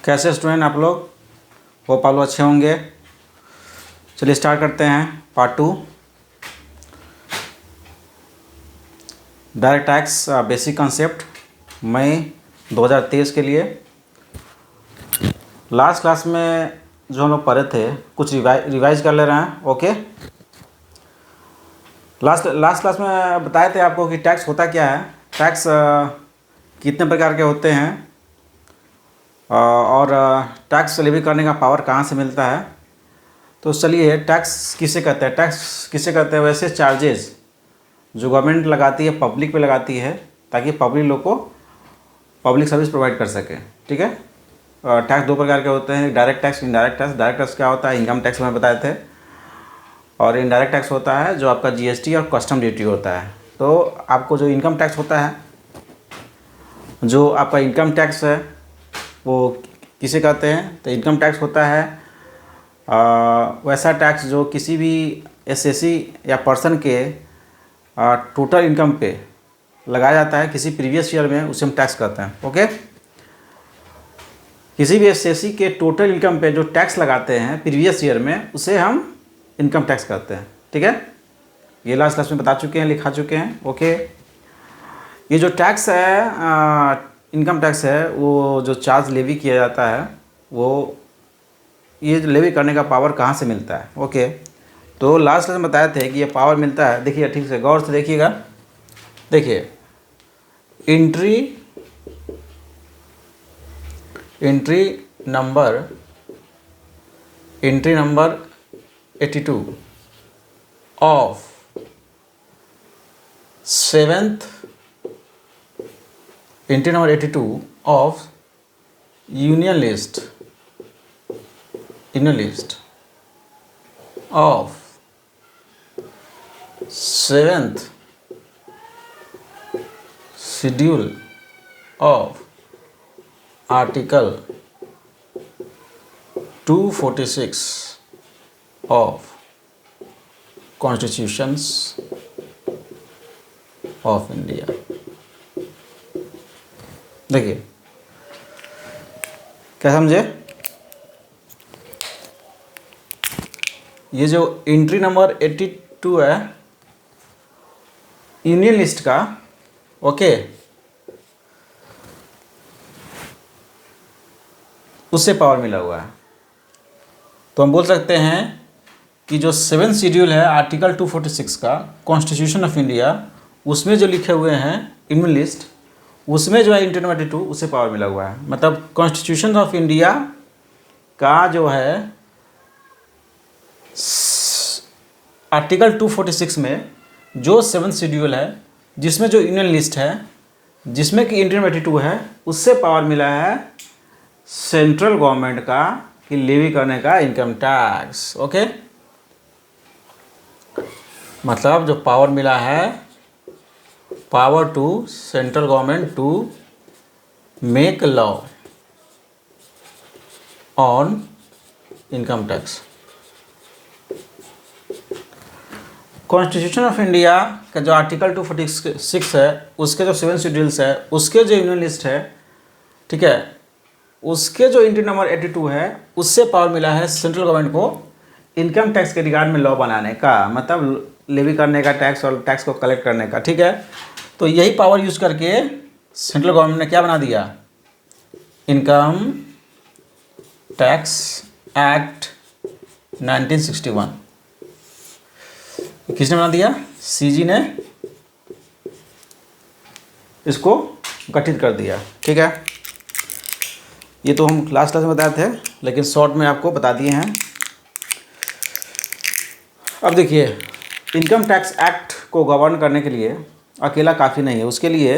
कैसे स्टूडेंट आप लोग? होप आप लोग अच्छे होंगे। चलिए स्टार्ट करते हैं part 2 direct tax basic concept मई 2023 के लिए। लास्ट क्लास में जो हम लोग पढ़े थे कुछ रिवाइज कर ले रहे हैं। ओके, लास्ट क्लास में बताए थे आपको कि टैक्स होता क्या है, टैक्स कितने प्रकार के होते हैं और टैक्स लेवी करने का पावर कहाँ से मिलता है। तो चलिए, टैक्स किसे कहते हैं? टैक्स किसे कहते हैं? वैसे चार्जेस जो गवर्नमेंट लगाती है पब्लिक पे लगाती है ताकि पब्लिक लोग को पब्लिक सर्विस प्रोवाइड कर सके। ठीक है। टैक्स दो प्रकार के होते हैं, direct tax, indirect tax. Direct tax क्या होता है? इनकम टैक्स में बताए थे। और इनडायरेक्ट टैक्स होता है जो आपका जीएसटी और कस्टम ड्यूटी होता है। तो आपको जो इनकम टैक्स होता है, जो आपका इनकम टैक्स है वो किसे कहते हैं? तो इनकम टैक्स होता है वैसा टैक्स जो किसी भी एसएससी या पर्सन के टोटल इनकम पे लगाया जाता है किसी प्रीवियस ईयर में, उसे हम टैक्स कहते हैं। ओके, किसी भी एसएससी के टोटल इनकम पे जो टैक्स लगाते हैं प्रीवियस ईयर में, उसे हम इनकम टैक्स कहते हैं। ठीक है, ये लास्ट क्लास में बता चुके हैं, लिखा चुके हैं। ओके, ये जो टैक्स है इनकम टैक्स है, वो जो चार्ज लेवी किया जाता है, वो ये लेवी करने का पावर कहाँ से मिलता है। ओके, तो लास्ट क्लास में बताए थे कि ये पावर मिलता है। देखिए ठीक से गौर से देखिएगा। देखिए, entry number 82 of 7th entry number 82 of union list of 7th schedule of article 246 of constitutions of India। देखिए क्या समझे? ये जो एंट्री नंबर 82 है यूनियन लिस्ट का, ओके, उससे पावर मिला हुआ है। तो हम बोल सकते हैं कि जो 7th शेड्यूल है आर्टिकल 246 का कॉन्स्टिट्यूशन ऑफ इंडिया, उसमें जो लिखे हुए हैं यूनियन लिस्ट, उसमें जो है एंट्री नंबर 82 उससे पावर मिला हुआ है। मतलब कॉन्स्टिट्यूशन ऑफ इंडिया का जो है आर्टिकल 246 में जो 7th शेड्यूल है, जिसमें जो यूनियन लिस्ट है, जिसमें कि एंट्री नंबर 82 है, उससे पावर मिला है सेंट्रल गवर्नमेंट का कि लेवी करने का इनकम टैक्स। ओके, मतलब जो पावर मिला है, power to central government to make law on income tax. Constitution of India का जो आर्टिकल 246 है, उसके जो 7 शेड्यूल्स है, उसके जो यूनियन लिस्ट है, ठीक है, उसके जो एंट्री नंबर 82 है, उससे पावर मिला है सेंट्रल गवर्नमेंट को इनकम टैक्स के रिगार्ड में लॉ बनाने का, मतलब लेवी करने का टैक्स और टैक्स को कलेक्ट करने का। ठीक है, तो यही पावर यूज करके सेंट्रल गवर्नमेंट ने क्या बना दिया? Income tax act 1961। किसने बना दिया? सीजी ने इसको गठित कर दिया। ठीक है, ये तो हम लास्ट क्लास में बताए थे, लेकिन शॉर्ट में आपको बता दिए हैं। अब देखिए, इनकम टैक्स एक्ट को गवर्न करने के लिए अकेला काफ़ी नहीं है, उसके लिए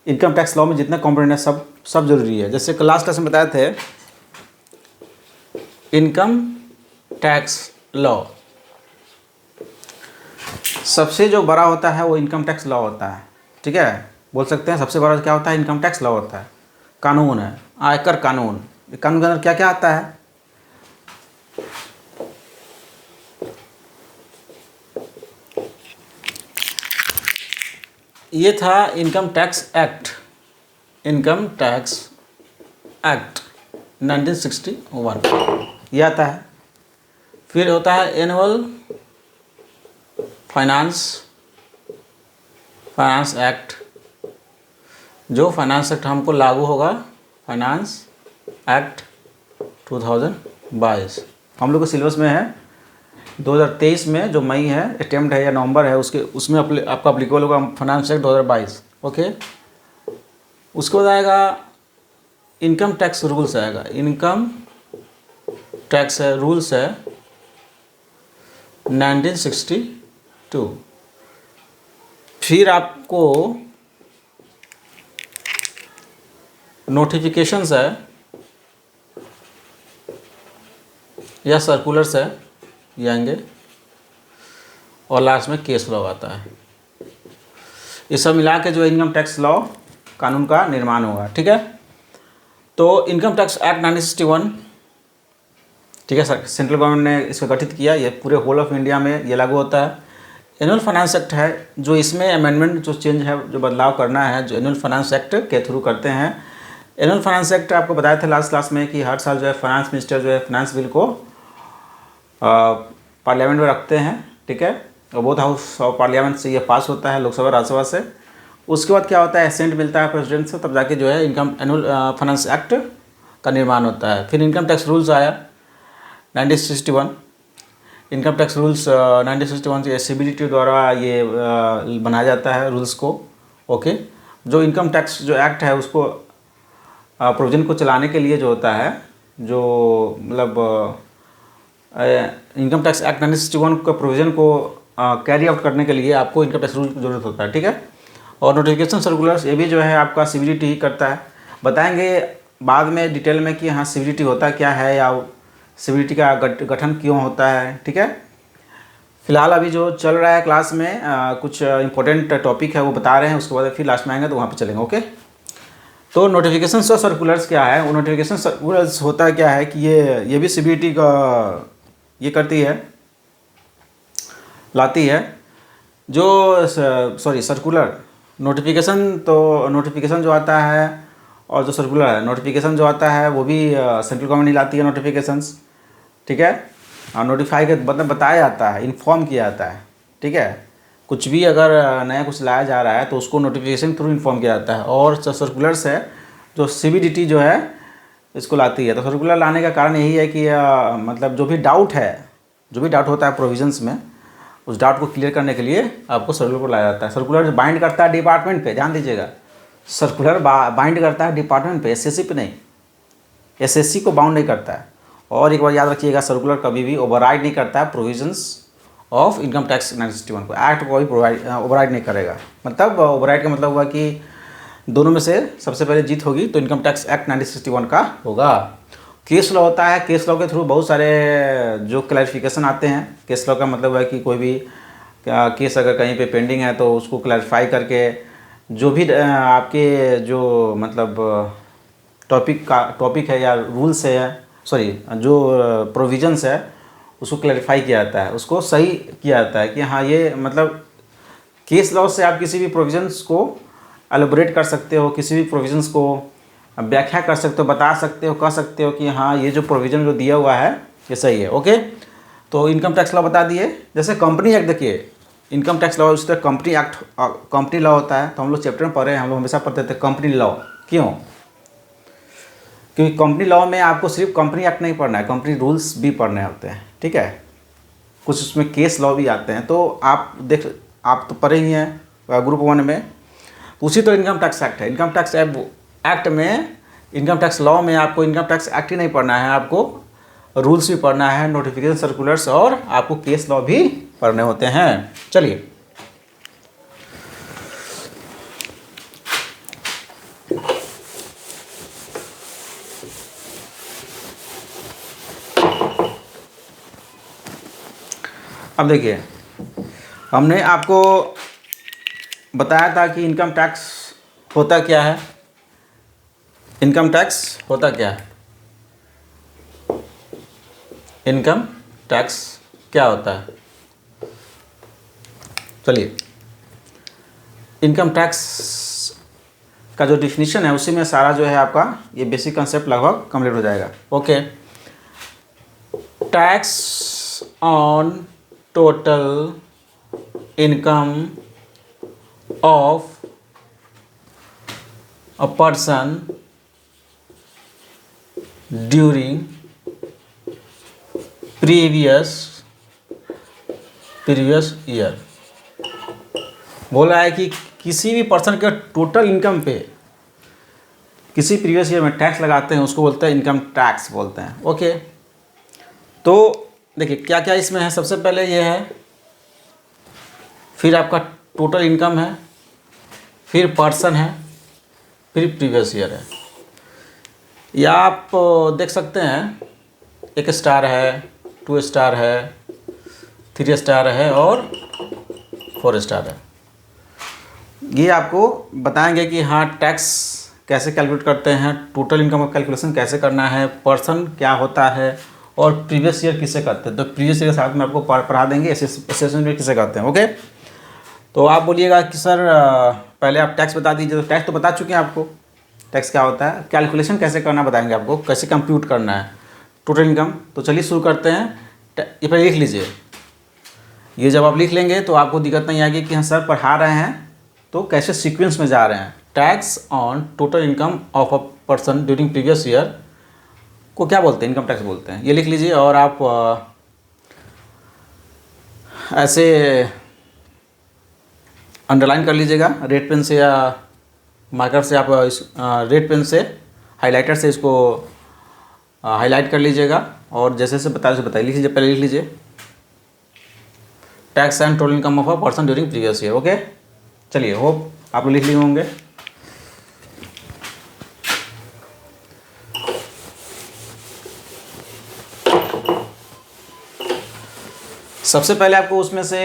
इनकम टैक्स लॉ में जितने कंपोनेंट है सब जरूरी है। जैसे लास्ट क्लास में बताए थे, इनकम टैक्स लॉ सबसे जो बड़ा होता है वो इनकम टैक्स लॉ होता है। ठीक है, बोल सकते हैं सबसे बड़ा क्या होता है? इनकम टैक्स लॉ होता है। कानून है, आयकर कानून। कानून के अंदर क्या क्या आता है? ये था income tax act income tax act 1961 ये आता है। फिर होता है एनुअल फाइनेंस एक्ट, जो फाइनेंस एक्ट हमको लागू होगा, फाइनेंस एक्ट 2022 हम लोग को सिलेबस में है 2023 में, जो मई है अटेम्प्ट है या नवंबर है उसके, उसमें आपका अप्लीकेबल होगा फाइनेंस एक्ट 2022। ओके, उसके बाद आएगा इनकम टैक्स रूल्स आएगा। इनकम टैक्स रूल्स है 1962। फिर आपको नोटिफिकेशंस है या सर्कुलर्स है, ये आएंगे। और लास्ट में केस लॉ आता है। ये सब मिला के जो इनकम टैक्स लॉ कानून का निर्माण होगा। ठीक है, तो इनकम टैक्स एक्ट 1961, ठीक है सर, सेंट्रल गवर्नमेंट ने इसको गठित किया। ये पूरे होल ऑफ इंडिया में ये लागू होता है। एनुअल फाइनेंस एक्ट है, जो इसमें अमेंडमेंट जो चेंज है, जो बदलाव करना है, जो एनुअल फाइनेंस एक्ट के थ्रू करते हैं। एनुअल फाइनेंस एक्ट आपको बताया था लास्ट क्लास में कि हर साल जो है फाइनेंस मिनिस्टर जो है फाइनेंस बिल को पार्लियामेंट में रखते हैं। ठीक है, और बोथ हाउस ऑफ पार्लियामेंट से ये पास होता है, लोकसभा राज्यसभा से। उसके बाद क्या होता है, एसेंट मिलता है प्रेसिडेंट से, तब जाके जो है इनकम एनुअल फाइनेंस एक्ट का निर्माण होता है। फिर इनकम टैक्स रूल्स आया 1961। इनकम टैक्स रूल्स 1961 से CBDT द्वारा ये बनाया जाता है रूल्स को। ओके, जो इनकम टैक्स जो एक्ट है उसको प्रोविजन को चलाने के लिए जो होता है, जो मतलब इनकम टैक्स एक्ट 1961 का प्रोविजन को कैरी आउट करने के लिए आपको इनकम टैक्स रूल की ज़रूरत होता है। ठीक है, और नोटिफिकेशन सर्कुलर्स ये भी जो है आपका CBDT ही करता है। बताएंगे बाद में डिटेल में कि हाँ CBDT होता क्या है या CBDT का गठन क्यों होता है। ठीक है, फिलहाल अभी जो चल रहा है क्लास में कुछ इंपॉर्टेंट टॉपिक है वो बता रहे हैं, उसके बाद फिर लास्ट में आएंगे तो वहाँ पे चलेंगे। ओके, तो नोटिफिकेशन और सर्कुलर्स क्या है, वो नोटिफिकेशन सर्कुलर्स होता क्या है कि ये भी CBDT का ये करती है, लाती है। जो सर्कुलर नोटिफिकेशन, तो नोटिफिकेशन जो आता है और जो सर्कुलर है, नोटिफिकेशन जो आता है वो भी सेंट्रल गवर्नमेंट ही लाती है नोटिफिकेशंस। ठीक है, और नोटिफाई के मतलब बताया जाता है, इन्फॉर्म किया जाता है। ठीक है, कुछ भी अगर नया कुछ लाया जा रहा है तो उसको नोटिफिकेशन थ्रू इन्फॉर्म किया जाता है। और जो सर्कुलर्स है, जो CBDT जो है इसको लाती है। तो सर्कुलर लाने का कारण यही है कि मतलब जो भी डाउट होता है प्रोविजंस में, उस डाउट को क्लियर करने के लिए आपको सर्कुलर को लाया जाता है। सर्कुलर बाइंड करता है डिपार्टमेंट पे, ध्यान दीजिएगा, सर्कुलर बाइंड करता है डिपार्टमेंट पे, SSC पे नहीं, SSC को बाउंड नहीं करता है। और एक बार याद रखिएगा, सर्कुलर कभी भी ओवरराइड नहीं करता है प्रोविजंस ऑफ इनकम टैक्स 1961 को। एक्ट को भी ओवरराइड नहीं करेगा। मतलब ओवरराइड का मतलब हुआ कि दोनों में से सबसे पहले जीत होगी तो इनकम टैक्स एक्ट 1961 का होगा। केस लॉ होता है, केस लॉ के थ्रू बहुत सारे जो क्लैरिफिकेशन आते हैं। केस लॉ का मतलब है कि कोई भी केस अगर कहीं पे पेंडिंग है तो उसको क्लैरिफाई करके जो भी आपके जो मतलब टॉपिक है या रूल्स है, सॉरी जो प्रोविजंस है, उसको क्लैरिफाई किया जाता है, उसको सही किया जाता है कि हाँ ये मतलब केस लॉ से आप किसी भी प्रोविजंस को एलोबरेट कर सकते हो, किसी भी प्रोविजंस को व्याख्या कर सकते हो, बता सकते हो, कह सकते हो कि हाँ ये जो प्रोविज़न जो दिया हुआ है ये सही है। ओके, तो इनकम टैक्स लॉ बता दिए। जैसे कंपनी एक्ट, देखिए इनकम टैक्स लॉ उस तरह कंपनी लॉ होता है। तो हम लोग चैप्टर में पढ़े हैं, हम लोग हमेशा पढ़ते थे कंपनी लॉ। क्यों? क्योंकि कंपनी लॉ में आपको सिर्फ कंपनी एक्ट नहीं पढ़ना है, कंपनी रूल्स भी पढ़ने होते हैं। ठीक है, कुछ उसमें केस लॉ भी आते हैं। तो आप तो पढ़े ही हैं ग्रुप 1 में। उसी तरह इनकम टैक्स एक्ट है। इनकम टैक्स एक्ट में, इनकम टैक्स लॉ में आपको इनकम टैक्स एक्ट ही नहीं पढ़ना है, आपको रूल्स भी पढ़ना है, नोटिफिकेशन सर्कुलर्स, और आपको केस लॉ भी पढ़ने होते हैं। चलिए, अब देखिए, हमने आपको बताया था कि इनकम टैक्स होता क्या है। इनकम टैक्स होता क्या है? इनकम टैक्स क्या होता है? चलिए, इनकम टैक्स का जो डिफिनीशन है उसी में सारा जो है आपका ये बेसिक कंसेप्ट लगभग कंप्लीट हो जाएगा। Okay, tax on total income of a person during previous year. बोला है कि किसी भी पर्सन के टोटल इनकम पे किसी प्रीवियस ईयर में टैक्स लगाते हैं उसको बोलते हैं इनकम टैक्स बोलते हैं। ओके, तो देखिए क्या क्या इसमें है। सबसे पहले ये है, फिर आपका टोटल इनकम है, फिर पर्सन है, फिर प्रीवियस ईयर है। या आप देख सकते हैं 1 स्टार है, 2 स्टार है, 3 स्टार है और 4 स्टार है। ये आपको बताएंगे कि हाँ टैक्स कैसे कैलकुलेट करते हैं, टोटल इनकम का कैलकुलेशन कैसे करना है, पर्सन क्या होता है और प्रीवियस ईयर किसे कहते हैं। तो प्रीवियस ईयर के साथ में आपको पढ़ा देंगे असेसमेंट में किसे कहते हैं। ओके, तो आप बोलिएगा कि सर पहले आप टैक्स बता दीजिए। तो टैक्स तो बता चुके हैं आपको, टैक्स क्या होता है, कैलकुलेशन कैसे करना बताएंगे आपको, कैसे कंप्यूट करना है टोटल इनकम। तो चलिए शुरू करते हैं। ये पहले लिख लीजिए। ये जब आप लिख लेंगे तो आपको दिक्कत नहीं आएगी कि हाँ सर पढ़ा रहे हैं तो कैसे सीक्वेंस में जा रहे हैं। Tax on total income of a person during previous year को क्या बोलते हैं, इनकम टैक्स बोलते हैं। ये लिख लीजिए और आप ऐसे अंडरलाइन कर लीजिएगा रेड पेन से या मार्कर से। आप इस रेड पेन से हाइलाइटर से इसको हाईलाइट कर लीजिएगा और जैसे जैसे बताइए लिख लीजिए। पहले लिख लीजिए tax and total income of a person during previous year. Okay, चलिए होप आप लोग लिख लिए होंगे। सबसे पहले आपको उसमें से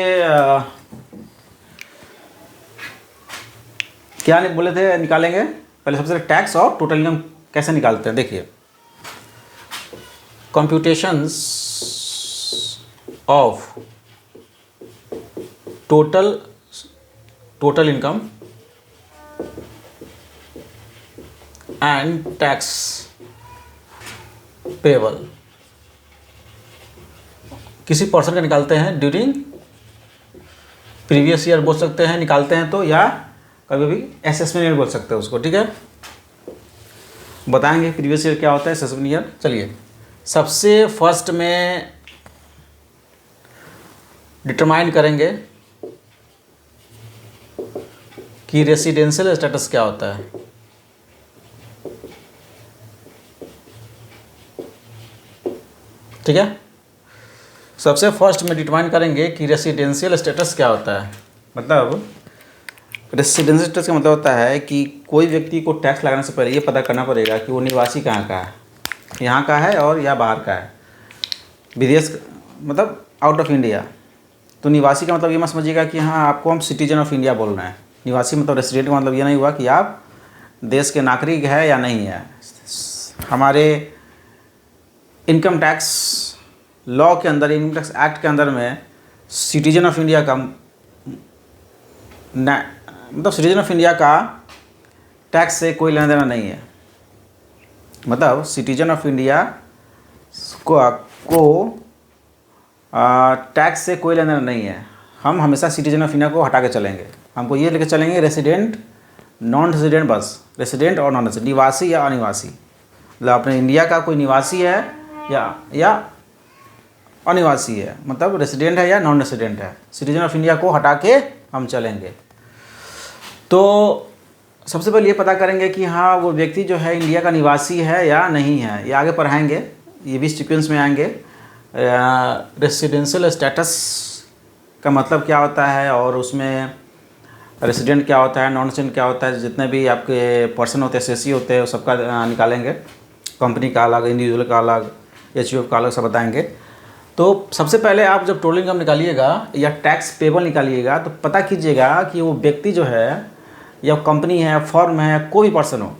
क्या नहीं बोले थे निकालेंगे। पहले सबसे पहले टैक्स और टोटल इनकम कैसे निकालते हैं देखिए। Computations of total income and tax payable किसी पर्सन का निकालते हैं ड्यूरिंग प्रीवियस ईयर बोल सकते हैं निकालते हैं तो, या कभी भी असेसमेंट ईयर बोल सकते हैं उसको। ठीक है, बताएंगे प्रीवियस ईयर क्या होता है, असेसमेंट ईयर। चलिए सबसे फर्स्ट में डिटरमाइन करेंगे कि रेसिडेंशियल स्टेटस क्या होता है। ठीक है, सबसे फर्स्ट में डिटरमाइन करेंगे कि रेसिडेंशियल स्टेटस क्या होता है। मतलब रेसिडेंशियल स्टेटस का मतलब होता है कि कोई व्यक्ति को टैक्स लगाने से पहले ये पता करना पड़ेगा कि वो निवासी कहाँ का है, यहाँ का है और या बाहर का है, विदेश मतलब आउट ऑफ इंडिया। तो निवासी का मतलब ये मत समझिएगा कि हाँ आपको हम सिटीजन ऑफ इंडिया बोल रहे हैं। निवासी मतलब रेसिडेंट का मतलब ये नहीं हुआ कि आप देश के नागरिक है या नहीं है। हमारे इनकम टैक्स लॉ के अंदर, इनकम टैक्स एक्ट के अंदर में सिटीजन ऑफ इंडिया का मतलब सिटीजन ऑफ इंडिया का टैक्स से कोई लेना देना नहीं है। मतलब सिटीजन ऑफ इंडिया को टैक्स से कोई लेना देना नहीं है। हम हमेशा सिटीजन ऑफ इंडिया को हटा के चलेंगे। हमको ये लेके चलेंगे रेसिडेंट नॉन रेसिडेंट, बस रेसिडेंट और नॉन रेसिडेंट, निवासी या अनिवासी। मतलब अपने इंडिया का कोई निवासी है या अनिवासी है, मतलब रेसिडेंट है या नॉन रेसिडेंट है, सिटीजन ऑफ इंडिया को हटा के हम चलेंगे। तो सबसे पहले ये पता करेंगे कि हाँ वो व्यक्ति जो है इंडिया का निवासी है या नहीं है। ये आगे पढ़ाएंगे, ये भी सीक्वेंस में आएंगे। रेसिडेंशियल स्टेटस का मतलब क्या होता है और उसमें रेसिडेंट क्या होता है, नॉन रेसिडेंट क्या होता है, जितने भी आपके पर्सन होते हैं, एसएससी होते हैं, सबका निकालेंगे। कंपनी का अलग, इंडिविजुअल का अलग, एचयूएफ का अलग, सब बताएंगे। तो सबसे पहले आप जब टोटल इनकम निकालिएगा या टैक्स पेबल निकालिएगा तो पता कीजिएगा कि वो व्यक्ति जो है या कंपनी है, फर्म है, कोई भी पर्सन हो,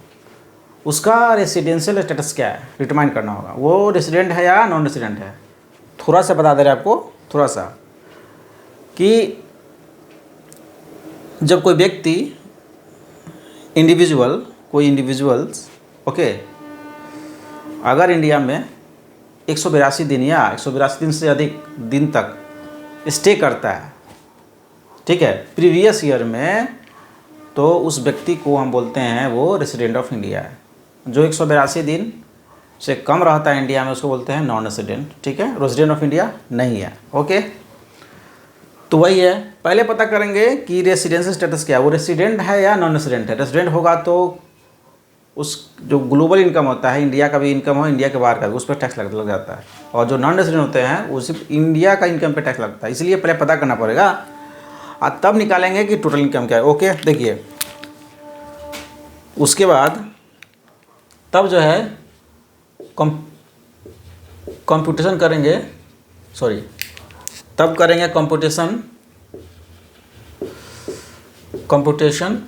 उसका रेसिडेंशियल स्टेटस क्या है डिटरमाइन करना होगा। वो रेसिडेंट है या नॉन रेसिडेंट है। थोड़ा सा बता दे रहे आपको, थोड़ा सा, कि जब कोई व्यक्ति इंडिविजुअल, कोई इंडिविजुअल्स, ओके, अगर इंडिया में 182 दिन या 182 दिन से अधिक दिन तक स्टे करता है, ठीक है, प्रीवियस ईयर में, तो उस व्यक्ति को हम बोलते हैं वो रेसिडेंट ऑफ इंडिया है। जो 182 दिन से कम रहता है इंडिया में उसको बोलते हैं नॉन रेसिडेंट, ठीक है, रेसिडेंट ऑफ इंडिया नहीं है। ओके, तो वही है, पहले पता करेंगे कि रेसिडेंशियल स्टेटस क्या है, वो रेसिडेंट है या नॉन रेसिडेंट है। रेसिडेंट होगा तो उस जो ग्लोबल इनकम होता है, इंडिया का भी इनकम हो, इंडिया के बाहर का भी, उस पर टैक्स लग जाता है। और जो नॉन रेसिडेंट होते हैं वो सिर्फ इंडिया का इनकम पे टैक्स लगता है। इसलिए पहले पता करना पड़ेगा और तब निकालेंगे कि टोटल इनकम क्या है। ओके, देखिए उसके बाद तब जो है कंप्यूटेशन करेंगे, सॉरी, तब करेंगे computation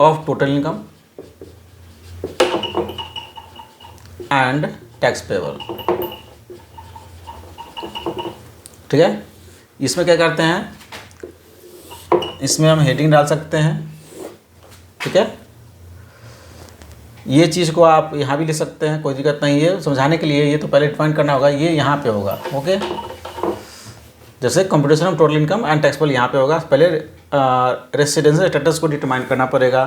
of total income and tax payable, ठीक है। इसमें क्या करते हैं, इसमें हम हेडिंग डाल सकते हैं, ठीक है। ये चीज़ को आप यहाँ भी लिख सकते हैं, कोई दिक्कत नहीं है। समझाने के लिए ये तो पहले डिफाइन करना होगा, ये यहाँ पे होगा। ओके, जैसे computation of total income and tax payable यहाँ पे होगा। पहले रेसिडेंशियल स्टेटस को डिटरमाइन करना पड़ेगा,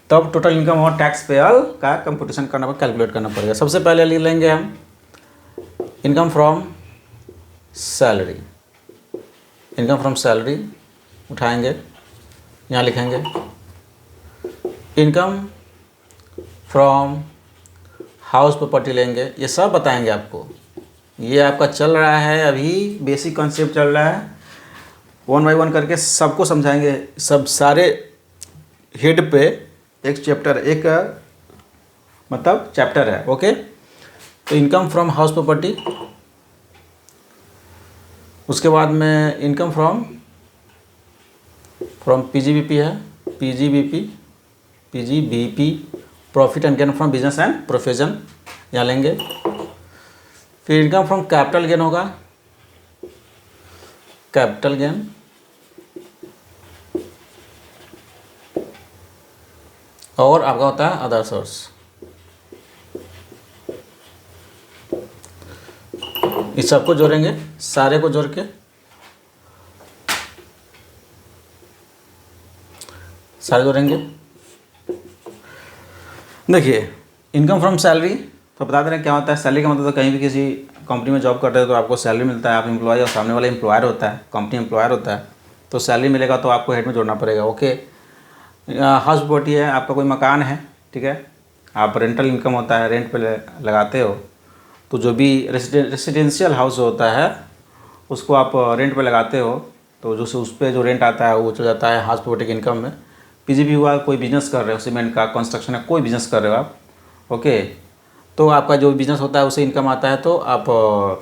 तब टोटल इनकम और टैक्स पेबल का कंप्यूटेशन करना पड़ेगा, कैलकुलेट करना पड़ेगा। सबसे पहले ले लेंगे हम income from salary. Income from salary उठाएंगे, यहाँ लिखेंगे इनकम फ्रॉम हाउस प्रॉपर्टी लेंगे। ये सब बताएंगे आपको, ये आपका चल रहा है अभी, बेसिक कॉन्सेप्ट चल रहा है। 1 बाय 1 करके सबको समझाएंगे, सब सारे हेड पे एक चैप्टर, एक मतलब चैप्टर है। ओके, तो इनकम फ्रॉम हाउस प्रॉपर्टी, उसके बाद में इनकम फ्रॉम पीजीबीपी है, PGBP profit and gain from business and profession, यहाँ लेंगे। फिर इनकम फ्रॉम कैपिटल गेन होगा, कैपिटल गेन, और आपका होता है अदर सोर्स। इस सबको जोड़ेंगे, सारे को जोड़ के सारे जोड़ेंगे। देखिए इनकम फ्रॉम सैलरी तो बता दे रहे हैं क्या होता है। सैलरी का मतलब तो कहीं भी किसी कंपनी में जॉब करते हो तो आपको सैलरी मिलता है, आप एम्प्लॉय और सामने वाला एम्प्लॉयर होता है, कंपनी एम्प्लॉयर होता है, तो सैलरी मिलेगा तो आपको हेड में जोड़ना पड़ेगा। ओके, हाउस प्रॉपर्टी है, आपका कोई मकान है, ठीक है, आप रेंटल इनकम होता है, रेंट पे लगाते हो, तो जो भी रेसिडेंशियल हाउस होता है उसको आप रेंट पे लगाते हो, तो जो उस पर जो रेंट आता है वो चल जाता है हाउस प्रॉपर्टी की इनकम में। पीजीबी हुआ, कोई बिजनेस कर रहे हो, सीमेंट का, कंस्ट्रक्शन का कोई बिजनेस कर रहे हो आप, ओके, तो आपका जो बिजनेस होता है उससे इनकम आता है, तो आप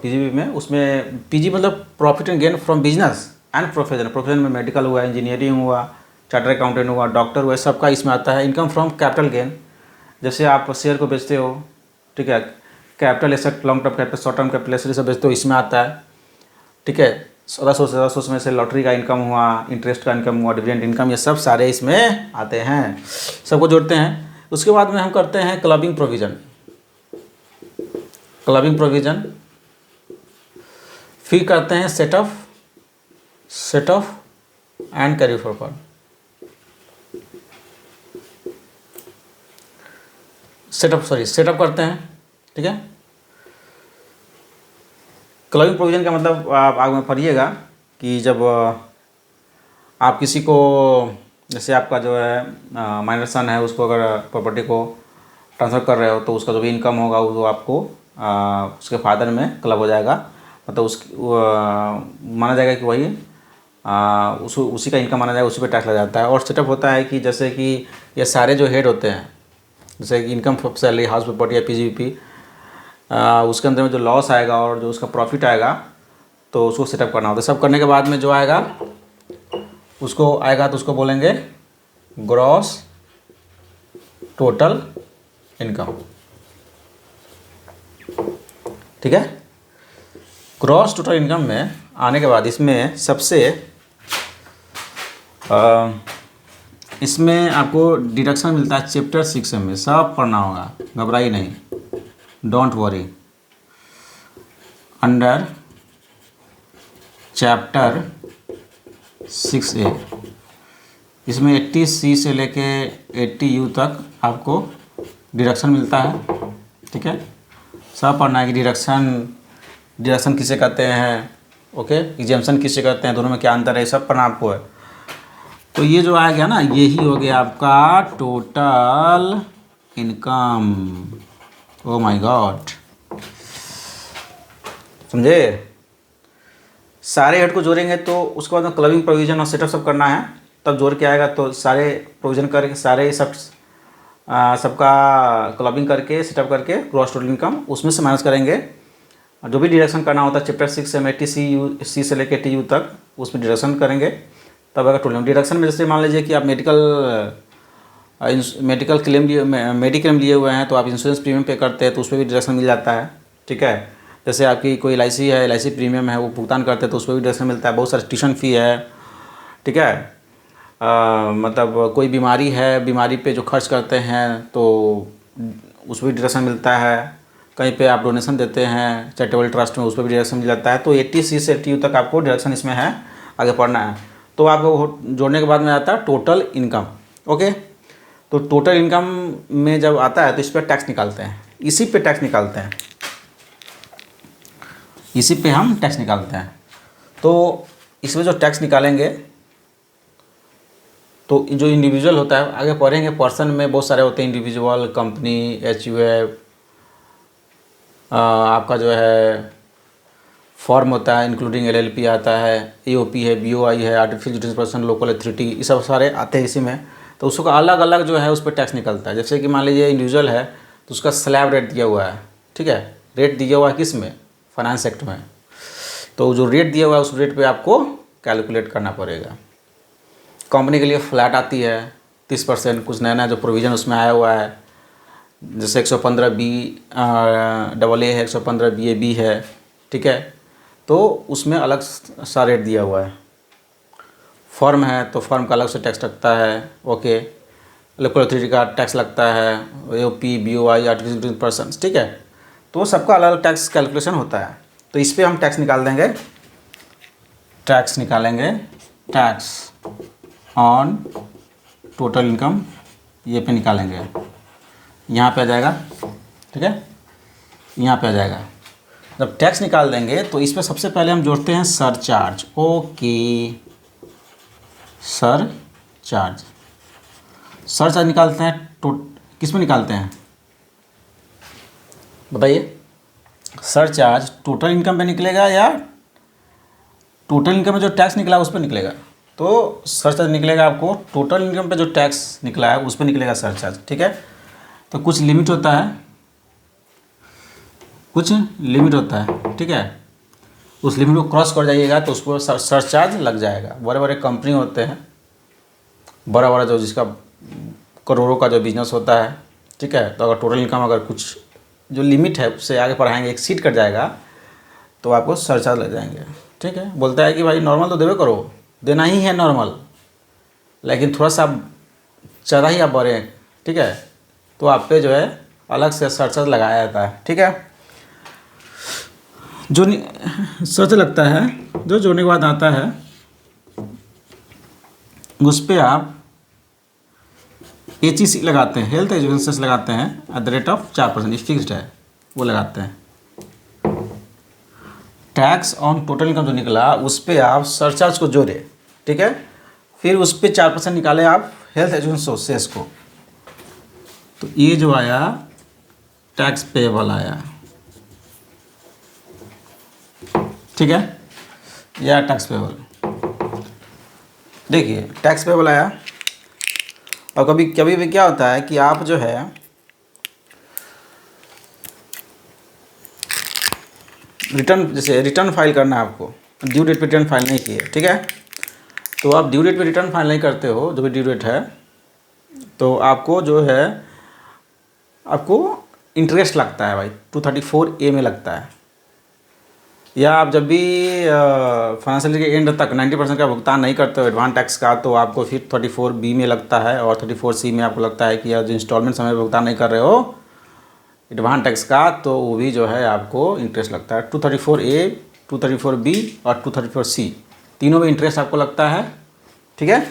पीजीबी में, उसमें पीजी मतलब profit and gain from business and profession. Profession में मेडिकल हुआ, इंजीनियरिंग हुआ, चार्टर अकाउंटेंट हुआ, डॉक्टर हुआ, सबका इसमें आता है। इनकम फ्रॉम कैपिटल गेन, जैसे आप शेयर को बेचते हो, ठीक है, capital asset, long term capital, short term capital asset सब बेचते हो, इसमें आता है, ठीक है। 1600 में से लॉटरी का इनकम हुआ, इंटरेस्ट का इनकम हुआ, डिविडेंड इनकम, ये सब सारे इसमें आते हैं, सबको जोड़ते हैं। उसके बाद में हम करते हैं क्लबिंग प्रोविज़न, क्लबिंग प्रोविज़न, फिर करते हैं set of and carry forward. Setup करते हैं, ठीक है। क्लबिंग प्रोविज़न का मतलब आप आगे में पढ़िएगा कि जब आप किसी को, जैसे आपका जो है माइनर सन है, उसको अगर प्रॉपर्टी को ट्रांसफ़र कर रहे हो तो उसका जो भी इनकम होगा वो आपको उसके फादर में क्लब हो जाएगा, मतलब माना जाएगा कि वही उसी का इनकम माना जाएगा, उसी पे टैक्स लग जाता है। और सेटअप होता है कि जैसे कि ये सारे जो हेड होते हैं, जैसे कि income from salary, house property या पीजीबीपी, उसके अंदर में जो लॉस आएगा और जो उसका प्रॉफिट आएगा तो उसको सेटअप करना होता है। सब करने के बाद में जो आएगा तो उसको बोलेंगे ग्रॉस टोटल इनकम, ठीक है। ग्रॉस टोटल इनकम में आने के बाद इसमें सबसे इसमें आपको डिडक्शन मिलता है चैप्टर 6 में, सब पढ़ना होगा, घबराइए नहीं, don't worry. Under chapter 6A इसमें 80C से लेके 80U तक आपको डिडक्शन मिलता है, ठीक है। सब पढ़ना है कि डिडक्शन किसे कहते हैं, ओके, एग्जाम्पशन किसे कहते हैं, दोनों में क्या अंतर है, सब पढ़ना आपको है। तो ये जो आ गया ना, यही हो गया आपका total income. Oh my God, समझे। सारे हेड को जोड़ेंगे तो उसके बाद में क्लबिंग प्रोविजन और सेटअप सब करना है, तब जोड़ के आएगा। तो सारे प्रोविजन करके सारे सबका क्लबिंग करके सेटअप करके ग्रॉस टोटल इनकम उसमें से माइनस करेंगे। जो भी डिडक्शन करना होता है चैप्टर 6 में 80C से लेकर 80U तक उसमें डिडक्शन करेंगे, तब अगर टोटल डिडक्शन में जैसे मान लीजिए कि आप मेडिकल क्लेम लिए हुए हैं, तो आप इंश्योरेंस प्रीमियम पे करते हैं तो उस पर भी डिडक्शन मिल जाता है, ठीक है। जैसे आपकी कोई LIC है, LIC प्रीमियम है, वो भुगतान करते हैं तो उस पर भी डिडक्शन मिलता है। बहुत सारे ट्यूशन फ़ी है, ठीक है। मतलब कोई बीमारी है, बीमारी पे जो खर्च करते हैं तो उस पर भी डिडक्शन मिलता है। कहीं पे आप डोनेशन देते हैं चैरिटेबल ट्रस्ट में, उस पर भी डिडक्शन मिल जाता है। तो 80C से 80U तक आपको डिडक्शन इसमें है, आगे पढ़ना है। तो आपको जोड़ने के बाद में आता है टोटल इनकम, ओके। तो टोटल इनकम में जब आता है तो इस पर टैक्स निकालते हैं, इसी पे टैक्स निकालते हैं, इसी पे हम टैक्स निकालते हैं। तो इसमें जो टैक्स निकालेंगे तो जो इंडिविजुअल होता है, आगे पढ़ेंगे, पर्सन में बहुत सारे होते हैं, इंडिविजुअल, कंपनी, HUF, आपका जो है फॉर्म होता है, इंक्लूडिंग LLP आता है, AOP है, BOI है, artificial intelligence person, local authority, ये सब सारे आते हैं इसी में। तो उसका अलग अलग जो है उस पर टैक्स निकलता है। जैसे कि मान लीजिए इंडिविजुअल है तो उसका स्लैब रेट दिया हुआ है, ठीक है। रेट दिया हुआ है किस में, फाइनेंस एक्ट में। तो जो रेट दिया हुआ है उस रेट पे आपको कैलकुलेट करना पड़ेगा। कंपनी के लिए फ्लैट आती है 30%, कुछ नया नया जो प्रोविज़न उसमें आया हुआ है, जैसे 115B AA है, 115BAB है, ठीक है। तो उसमें अलग सा रेट दिया हुआ है। फर्म है तो फर्म का अलग से टैक्स लगता है, ओके। लोकल अथॉरिटी का टैक्स लगता है, AOP, BOI, artificial intelligence person, ठीक है। तो सबका अलग अलग टैक्स कैलकुलेशन होता है। तो इस पर हम टैक्स निकाल देंगे, टैक्स निकालेंगे, टैक्स ऑन टोटल इनकम, ये पे निकालेंगे, यहाँ पे आ जाएगा, ठीक है, यहाँ पे आ जाएगा। जब टैक्स निकाल देंगे तो इस पर सबसे पहले हम जोड़ते हैं सरचार्ज, ओके। सरचार्ज निकालते हैं, किस में निकालते हैं बताइए। सरचार्ज टोटल इनकम पे निकलेगा या टोटल इनकम में जो टैक्स निकला उस पर निकलेगा। तो सरचार्ज निकलेगा आपको टोटल इनकम पे जो टैक्स निकला है उस पर निकलेगा सरचार्ज, ठीक है। तो कुछ लिमिट होता है, कुछ लिमिट होता है, ठीक है। उस लिमिट को क्रॉस कर जाइएगा तो उसको सरचार्ज लग जाएगा। बड़े बड़े कंपनी होते हैं, बड़ा बड़ा जो जिसका करोड़ों का जो बिजनेस होता है, ठीक है। तो अगर टोटल इनकम अगर कुछ जो लिमिट है उससे आगे बढ़ाएंगे, एक्सीड कर जाएगा तो आपको सरचार्ज लग जाएंगे, ठीक है। बोलता है कि भाई नॉर्मल तो देवे करो, देना ही है नॉर्मल, लेकिन थोड़ा सा ज़्यादा ही आप बढ़ें, ठीक है, तो आप पे जो है अलग से सरचार्ज लगाया जाता है, ठीक है। जो सरचार्ज लगता है, जो जोड़ने के बाद आता है उस पर आप HEC लगाते हैं, हेल्थ इंश्योरेंस लगाते हैं @4%, फिक्स्ड है, वो लगाते हैं। टैक्स ऑन टोटल इनकम जो निकला उस पर आप सरचार्ज को जोड़े, ठीक है। फिर उस पर 4% निकाले आप हेल्थ इंश्योरेंस सेस को, तो ये जो आया टैक्स पेएबल आया, ठीक है। या टैक्स पेएबल, देखिए टैक्स पेएबल आया। और कभी कभी भी क्या होता है कि आप जो है जैसे रिटर्न फाइल करना है आपको, ड्यू डेट पे रिटर्न फाइल नहीं किए, ठीक है। तो आप ड्यू डेट पे रिटर्न फाइल नहीं करते हो, जो भी ड्यू डेट है, तो आपको जो है आपको इंटरेस्ट लगता है भाई, 234A में लगता है, या आप जब भी फाइनेंशियल के एंड तक 90% का भुगतान नहीं करते हो एडवांस टैक्स का, तो आपको फिर 34B में लगता है और 34C में आपको लगता है कि यार जो इंस्टॉलमेंट समय भुगतान नहीं कर रहे हो एडवांस टैक्स का, तो वो भी जो है आपको इंटरेस्ट लगता है। 234A, 234B और 234C तीनों में इंटरेस्ट आपको लगता है। ठीक है,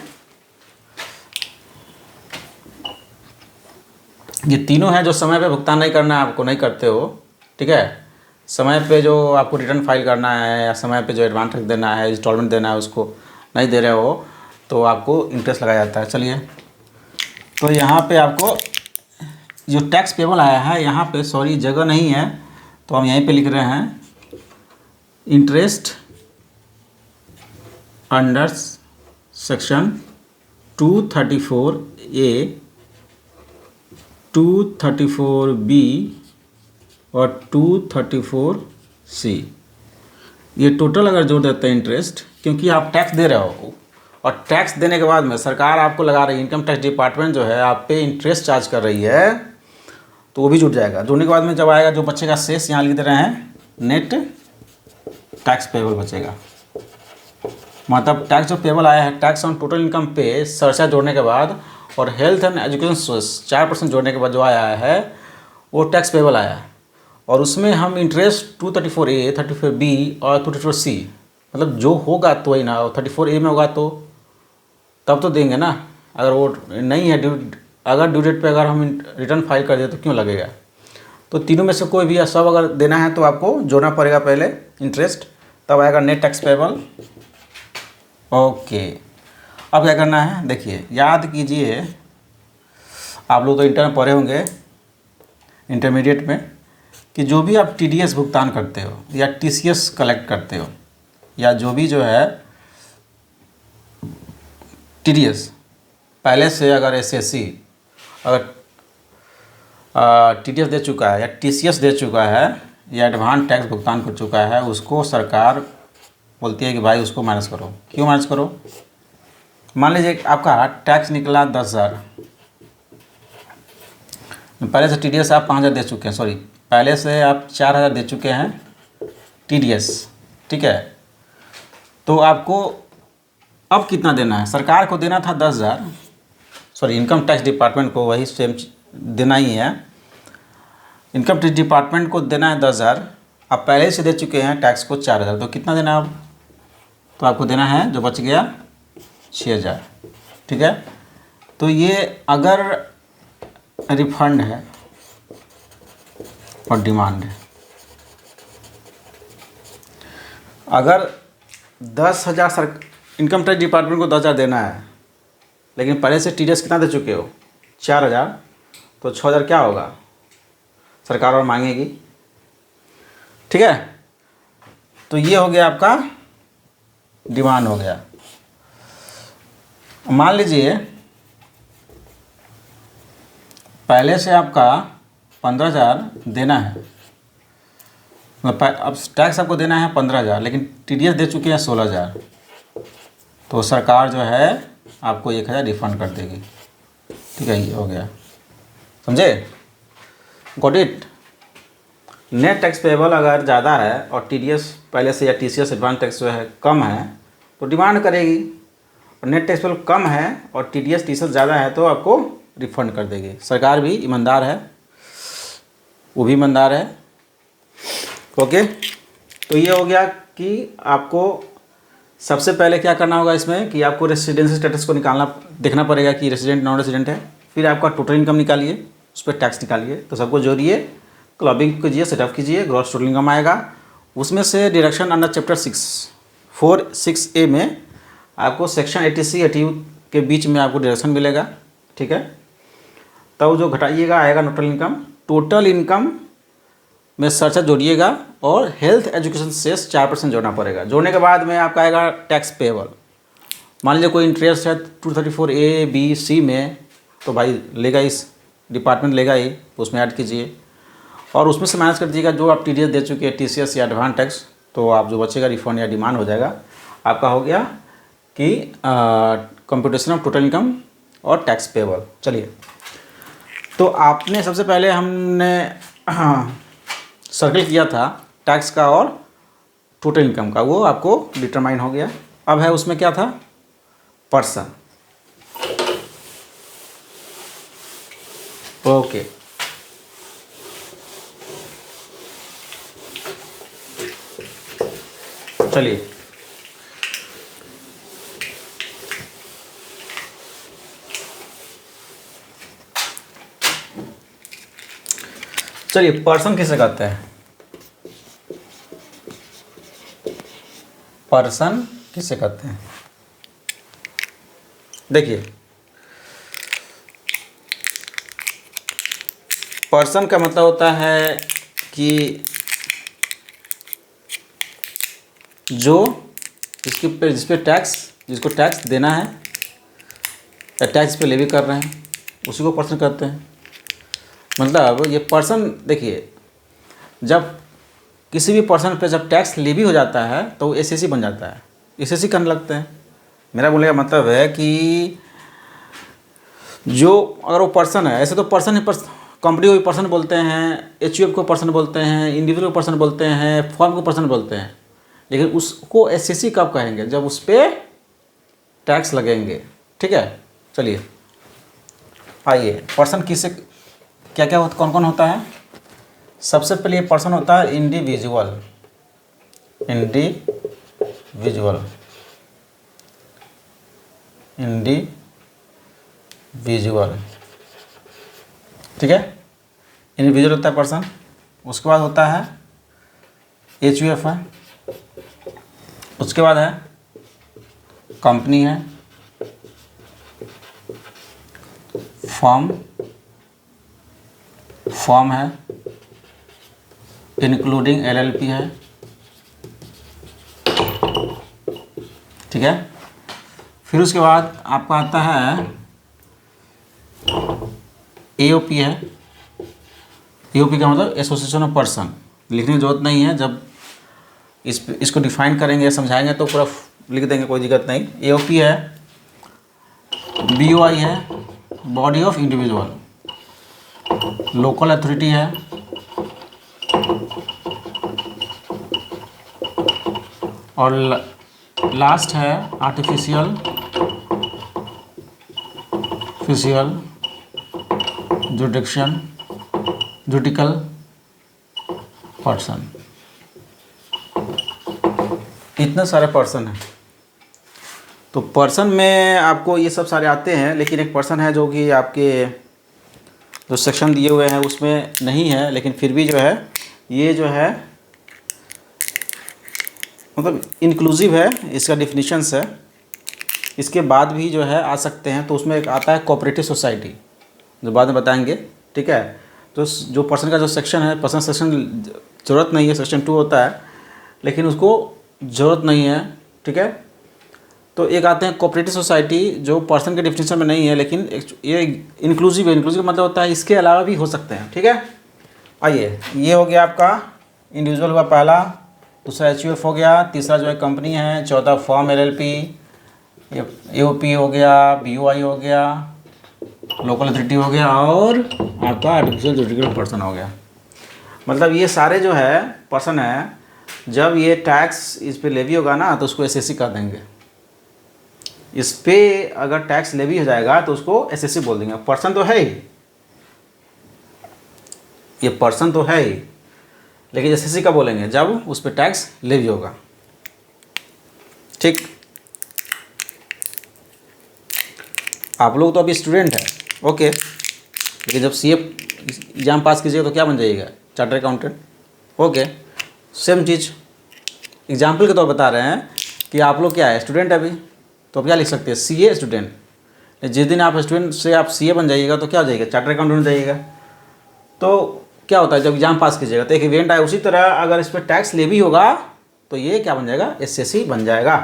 ये तीनों हैं जो समय पे भुगतान नहीं करना है आपको, नहीं करते हो। ठीक है, समय पे जो आपको रिटर्न फाइल करना है या समय पे जो एडवांस टैक्स देना है, इंस्टॉलमेंट देना है, उसको नहीं दे रहे हो तो आपको इंटरेस्ट लगाया जाता है। चलिए, तो यहाँ पे आपको जो टैक्स पेबल आया है, यहाँ पे सॉरी जगह नहीं है तो हम यहीं पे लिख रहे हैं interest under section 234A, 234B और 234C। ये टोटल अगर जोड़ देते हैं इंटरेस्ट, क्योंकि आप टैक्स दे रहे हो और टैक्स देने के बाद में सरकार आपको लगा रही है, इनकम टैक्स डिपार्टमेंट जो है आप पे इंटरेस्ट चार्ज कर रही है, तो वो भी जुड़ जाएगा। जुड़ने के बाद में जब आएगा जो बचेगा शेष, यहाँ लिख दे रहे हैं नेट टैक्स पेबल बचेगा। मतलब टैक्स जो पेबल आया है, टैक्स ऑन टोटल इनकम पे सरचार्ज जोड़ने के बाद और हेल्थ एंड एजुकेशन सोर्स 4% जोड़ने के बाद जो आया है वो टैक्स पेबल आया है। और उसमें हम इंटरेस्ट 234A, 34B और 234C, मतलब जो होगा तो वही ना, 34A में होगा तो तब तो देंगे ना, अगर वो नहीं है अगर ड्यू डेट पे अगर हम रिटर्न फाइल कर दे तो क्यों लगेगा। तो तीनों में से कोई भी सब अगर देना है तो आपको जोड़ना पड़ेगा पहले इंटरेस्ट, तब आएगा नेट टैक्स पेबल। ओके, अब क्या करना है देखिए, याद कीजिए, आप लोग तो इंटर में पढ़े होंगे इंटरमीडिएट में, कि जो भी आप TDS भुगतान करते हो या TCS कलेक्ट करते हो या जो भी जो है TDS पहले से अगर SSC अगर TDS दे चुका है या TCS दे चुका है या एडवांस टैक्स भुगतान कर चुका है, उसको सरकार बोलती है कि भाई उसको माइनस करो। क्यों माइनस करो? मान लीजिए आपका टैक्स निकला 10,000, पहले से TDS आप 5,000 दे चुके हैं, सॉरी पहले से आप 4,000 दे चुके हैं TDS। ठीक है, तो आपको अब कितना देना है? सरकार को देना था 10,000, सॉरी इनकम टैक्स डिपार्टमेंट को वही सेम देना ही है, इनकम टैक्स डिपार्टमेंट को देना है 10,000। आप पहले से दे चुके हैं टैक्स को 4,000, तो कितना देना है अब? तो आपको देना है जो बच गया 6,000। ठीक है, तो ये अगर रिफंड है और डिमांड है, अगर 10,000 इनकम टैक्स डिपार्टमेंट को 10,000 देना है, लेकिन पहले से TDS कितना दे चुके हो 4,000, तो 6,000 क्या होगा? सरकार और मांगेगी। ठीक है, तो ये हो गया आपका डिमांड हो गया। मान लीजिए पहले से आपका 15,000 देना है, अब टैक्स आपको देना है 15,000, लेकिन TDS दे चुके हैं 16,000, तो सरकार जो है आपको 1,000 रिफंड कर देगी। ठीक है, ये हो गया, समझे? Got it? Net tax payable अगर ज़्यादा है और TDS पहले से या TCS एडवांस टैक्स जो है कम है तो डिमांड करेगी, और नेट टैक्स पेबल कम है और TDS TCS ज़्यादा है तो आपको रिफंड कर देगी। सरकार भी ईमानदार है, वो भी ईमानदार है। ओके, तो ये हो गया कि आपको सबसे पहले क्या करना होगा इसमें कि आपको रेसिडेंसी स्टेटस को देखना पड़ेगा कि रेसिडेंट नॉन रेसिडेंट है। फिर आपका टोटल इनकम निकालिए, उस पर टैक्स निकालिए, तो सबको जोड़िए, क्लबिंग कीजिए, सेटअप कीजिए, ग्रॉस टोटल इनकम आएगा। उसमें से डिडक्शन अंडर चैप्टर 4(6)(a) में आपको सेक्शन 80C 80 के बीच में आपको डिडक्शन मिलेगा। ठीक है, तब जो घटाइएगा आएगा टोटल इनकम में सरचार्ज जोड़िएगा और हेल्थ एजुकेशन सेस 4% जोड़ना पड़ेगा। जोड़ने के बाद में आपका आएगा टैक्स पेबल। मान लीजिए कोई इंटरेस्ट है 234A, B, C में, तो भाई लेगा, इस डिपार्टमेंट लेगा ही, उसमें ऐड कीजिए और उसमें से माइनस कर दीजिएगा जो आप TDS दे चुके हैं, TCS या एडवांस टैक्स, तो आप जो बचेगा रिफंड या डिमांड हो जाएगा। आपका हो गया कि कंप्यूटेशन ऑफ टोटल इनकम और टैक्स पेबल। चलिए, तो आपने सबसे पहले हमने सर्कल किया था टैक्स का और टोटल इनकम का, वो आपको डिटरमाइन हो गया। अब है उसमें क्या था, पर्सन। ओके, चलिए चलिए पर्सन किसे कहते हैं, पर्सन किसे कहते हैं। देखिए, पर्सन का मतलब होता है कि जो जिस पे टैक्स, जिसको टैक्स देना है या टैक्स पे लेवी कर रहे हैं, उसी को पर्सन कहते हैं। मतलब ये पर्सन, देखिए जब किसी भी पर्सन पे जब टैक्स लेवी हो जाता है तो वो एसएससी बन जाता है, एसएससी करने लगते हैं। मेरा बोलने का मतलब है कि जो अगर वो पर्सन है, ऐसे तो पर्सन ही कंपनी को भी पर्सन बोलते हैं, एचयूएफ को पर्सन बोलते हैं, इंडिविजुअल को पर्सन बोलते हैं, फर्म को पर्सन बोलते हैं, लेकिन उसको एसएससी कब कहेंगे, जब उस पर टैक्स लगेंगे। ठीक है, चलिए आइए, पर्सन किसे क्या क्या होता, कौन कौन होता है। सबसे पहले ये पर्सन होता है इंडिविजुअल, इंडिविजुअल, इंडिविजुअल, ठीक है, इंडिविजुअल होता है पर्सन। उसके बाद होता है एचयूएफ है, उसके बाद है कंपनी है, फर्म है, इंक्लूडिंग एलएलपी है, ठीक है। फिर उसके बाद आपका आता है एओपी है। एओपी का मतलब एसोसिएशन ऑफ पर्सन, लिखने की जरूरत नहीं है, जब इसको डिफाइन करेंगे, समझाएंगे तो पूरा लिख देंगे, कोई दिक्कत नहीं। एओपी है, बीओआई है, body of individual, local authority है, और लास्ट है आर्टिफिशियल जुडिकल पर्सन। इतने सारे पर्सन हैं। तो पर्सन में आपको ये सब सारे आते हैं, लेकिन एक पर्सन है जो कि आपके जो सेक्शन दिए हुए हैं उसमें नहीं है, लेकिन फिर भी जो है ये जो है मतलब इंक्लूसिव है, इसका डिफिनीशंस है। इसके बाद भी जो है आ सकते हैं। तो उसमें एक आता है कोऑपरेटिव सोसाइटी, जो बाद में बताएंगे, ठीक है। तो जो पर्सन का जो सेक्शन है, पर्सन सेक्शन ज़रूरत नहीं है, सेक्शन 2 होता है, लेकिन उसको ज़रूरत नहीं है, ठीक है। तो एक आते हैं कोऑपरेटिव सोसाइटी, जो पर्सन के डिफिनीशन में नहीं है, लेकिन ये इंक्लूसिव है। इंक्लूसिव मतलब होता है इसके अलावा भी हो सकते हैं, ठीक है। आइए, ये हो गया आपका इंडिविजुअल हुआ पहला, दूसरा एचयूएफ हो गया, तीसरा जो है कंपनी है, चौथा फर्म एलएलपी, एओपी हो गया, बीओआई हो गया, लोकल अथॉरिटी हो गया, और आपका आर्टिफिशियल जुडिकल पर्सन हो गया। मतलब ये सारे जो है पर्सन है, जब ये टैक्स इस पे लेवी होगा ना तो उसको एसएससी कर देंगे। इस पे अगर टैक्स लेवी हो जाएगा तो उसको एसएससी बोल देंगे। पर्सन तो है ही, ये पर्सन तो है ही, लेकिन एसएससी कब बोलेंगे, जब उस पर टैक्स लेवी होगा, ठीक। आप लोग तो अभी स्टूडेंट हैं, ओके, लेकिन जब सीए एग्जाम पास कीजिएगा तो क्या बन जाइएगा, चार्टर्ड अकाउंटेंट, ओके। सेम चीज़ एग्जाम्पल के तौर पर बता रहे हैं कि आप लोग क्या है, स्टूडेंट है अभी, तो आप क्या लिख सकते हैं, सीए स्टूडेंट। जिस दिन आप स्टूडेंट से आप सीए बन जाइएगा तो क्या हो जाएगा, चार्टर्ड अकाउंटेंट बन जाइएगा। तो क्या होता है, जब एग्जाम पास कीजिएगा तो एक इवेंट आए, उसी तरह अगर इस पर टैक्स लेवी होगा तो ये क्या बन जाएगा, एसएससी बन जाएगा।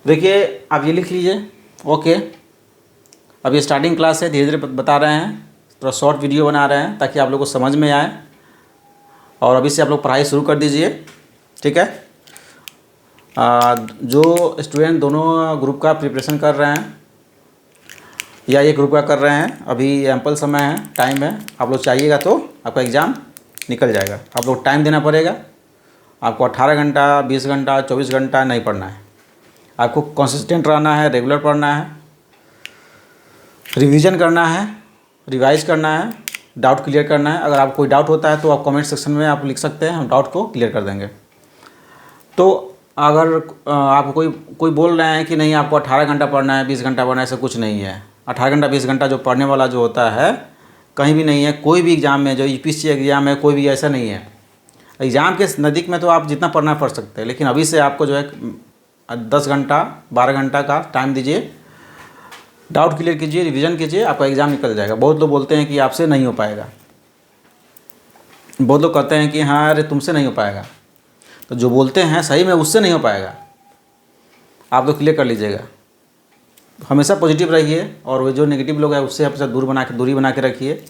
देखिए आप ये लिख लीजिए, ओके। अब ये स्टार्टिंग क्लास है, धीरे धीरे बता रहे हैं, थोड़ा शॉर्ट वीडियो बना रहे हैं ताकि आप लोग को समझ में आए, और अभी से आप लोग पढ़ाई शुरू कर दीजिए, ठीक है। जो स्टूडेंट दोनों ग्रुप का प्रिपरेशन कर रहे हैं या एक ग्रुप का कर रहे हैं, अभी एम्पल समय है, टाइम है, आप लोग चाहिएगा तो आपका एग्ज़ाम निकल जाएगा। आप लोग टाइम देना पड़ेगा, आपको 18 घंटा, 20 घंटा, 24 घंटा नहीं पढ़ना है। आपको कंसिस्टेंट रहना है, रेगुलर पढ़ना है, रिवीजन करना है, रिवाइज करना है, डाउट क्लियर करना है। अगर आपको कोई डाउट होता है तो आप कमेंट सेक्शन में आप लिख सकते हैं, हम डाउट को क्लियर कर देंगे। तो अगर आपको कोई बोल रहे हैं कि नहीं आपको 18 घंटा पढ़ना है, 20 घंटा पढ़ना है, ऐसा कुछ नहीं है। 18 घंटा 20 घंटा जो पढ़ने वाला जो होता है कहीं भी नहीं है। कोई भी एग्ज़ाम में, जो यूपीएससी एग्ज़ाम है, कोई भी ऐसा नहीं है। एग्ज़ाम के नज़दीक में तो आप जितना पढ़ना पढ़ सकते हैं, लेकिन अभी से आपको जो है 10 घंटा 12 घंटा का टाइम दीजिए, डाउट क्लियर कीजिए, रिवीजन कीजिए, आपका एग्ज़ाम निकल जाएगा। बहुत लोग बोलते हैं कि आपसे नहीं हो पाएगा, बहुत लोग कहते हैं कि हाँ अरे तुमसे नहीं हो पाएगा। तो जो बोलते हैं सही में उससे नहीं हो पाएगा, आप तो क्लियर कर लीजिएगा। हमेशा पॉजिटिव रहिए और वो जो नेगेटिव लोग हैं उससे आपसे दूरी बना के रखिए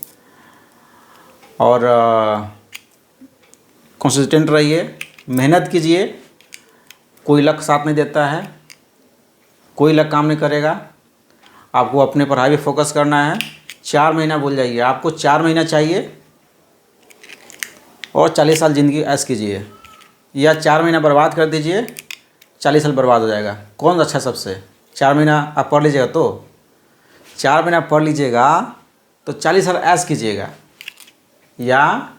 और कंसिस्टेंट रहिए, मेहनत कीजिए। कोई लक साथ नहीं देता है, कोई लक काम नहीं करेगा। आपको अपने पढ़ाई पे फोकस करना है। 4 महीना भूल जाइए, आपको 4 महीना चाहिए और 40 साल ज़िंदगी ऐश कीजिए, या 4 महीना बर्बाद कर दीजिए, 40 साल बर्बाद हो जाएगा। कौन अच्छा सबसे? 4 महीना आप पढ़ लीजिएगा तो 4 महीना पढ़ लीजिएगा तो 40 साल ऐश कीजिएगा, या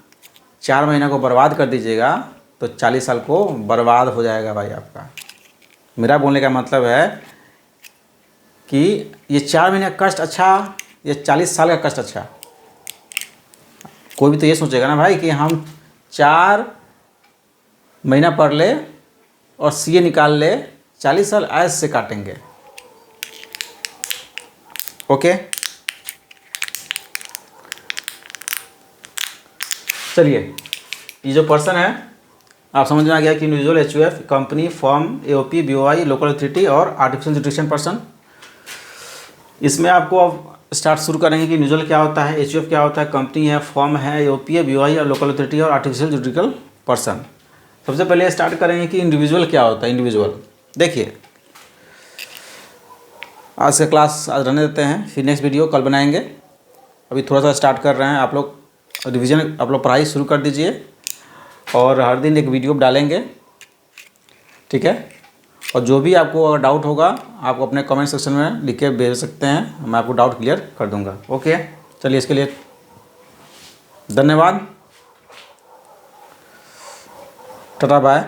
4 महीना को बर्बाद कर दीजिएगा तो 40 साल को बर्बाद हो जाएगा भाई आपका। मेरा बोलने का मतलब है कि ये 4 महीने का कष्ट अच्छा, ये 40 साल का कष्ट अच्छा। कोई भी तो ये सोचेगा ना भाई कि हम 4 महीना पढ़ ले और सीए निकाल ले, 40 साल ऐश से काटेंगे। ओके, चलिए ये जो पर्सन है आप समझ में आ गया कि individual, HUF, company, firm, AOP, BOI, local authority और आर्टिफिशियल न्यूट्रिशन पर्सन। इसमें आपको अब स्टार्ट शुरू करेंगे कि इंडिविजुअल क्या होता है, एचयूएफ क्या होता है, कंपनी है, फर्म है, एओपी है, बीओआई और लोकल अथॉरिटी और आर्टिफिशियल जुडिकल पर्सन। सबसे पहले स्टार्ट करेंगे कि इंडिविजुअल क्या होता है। इंडिविजुअल देखिए, आज से क्लास आज रहने देते हैं, फिर नेक्स्ट वीडियो कल बनाएंगे। अभी थोड़ा सा स्टार्ट कर रहे हैं। आप लोग रिवीजन, आप लोग पढ़ाई शुरू कर दीजिए और हर दिन एक वीडियो डालेंगे, ठीक है। और जो भी आपको अगर डाउट होगा आप अपने कमेंट सेक्शन में लिख के भेज सकते हैं, मैं आपको डाउट क्लियर कर दूंगा। ओके, चलिए इसके लिए धन्यवाद, टाटा बाय।